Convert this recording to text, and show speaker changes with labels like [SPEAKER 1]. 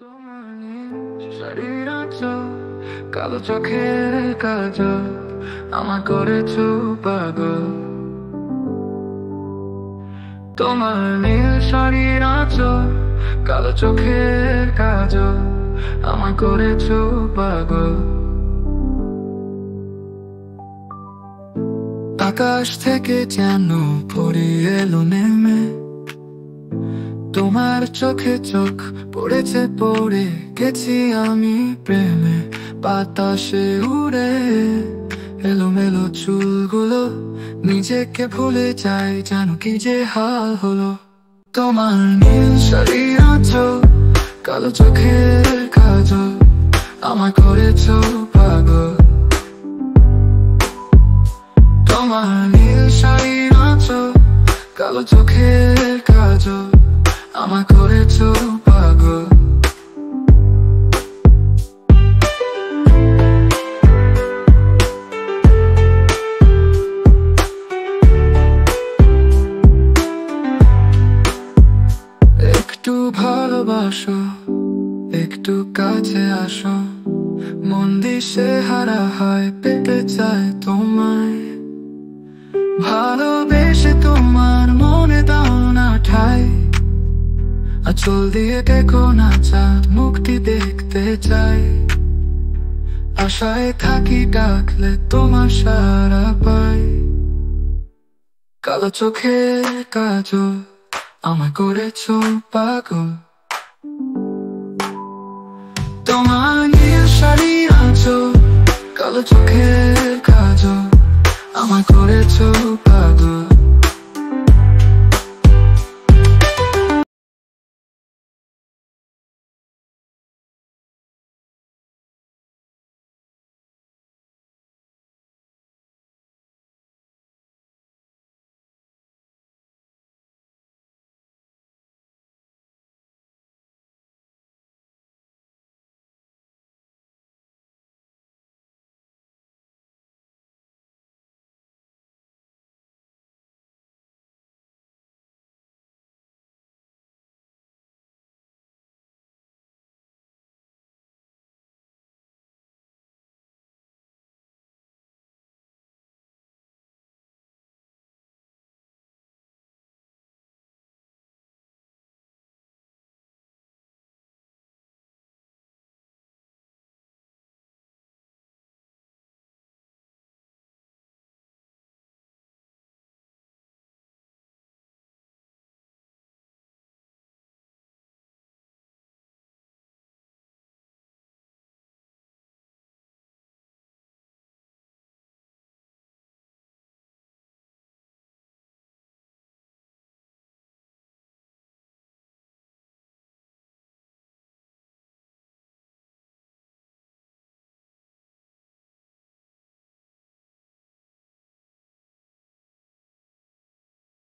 [SPEAKER 1] তোমার নীল শাড়ির আঁচল, কালো চোখের কাজল, আমার করেছো পাগল। তোমার নীল শাড়ির আঁচল, কালো চোখের কাজল, আমার করেছো পাগল। আকাশ থেকে যেন পড়ে এলো নেমে, তোমার চোখে চোখ পড়েছে, পড়ে গেছি আমি প্রেমে। বাতাসে উড়ে এলোমেলো চুলগুলো, নিজেকে ভুলে যাই, জানো কি যে হাল হলো। তোমার নীল শাড়ির আঁচল, কালো চোখের কাজল, আমার করেছো পাগল। তোমার নীল শাড়ির আঁচল, কালো চোখের কাজল, আমার করেছো পাগল। একটু ভালোবাসো, একটু কাছে আসো, মন দিশে হারা হয়, পেতে চায় তোমায়। ভালোবেসে তোমার মনে দাও না ঠাই, আঁচল দিয়ে দেখো না চাঁদ, মুক্তি দেখতে চাই। আশায় থাকি, ডাকলে তোমার সারা পাই। কালো চোখের কাজল, আমায় করেছো পাগল। তোমার নীল শাড়ির আঁচল, কালো চোখের কাজল, আমায় করেছো পাগল।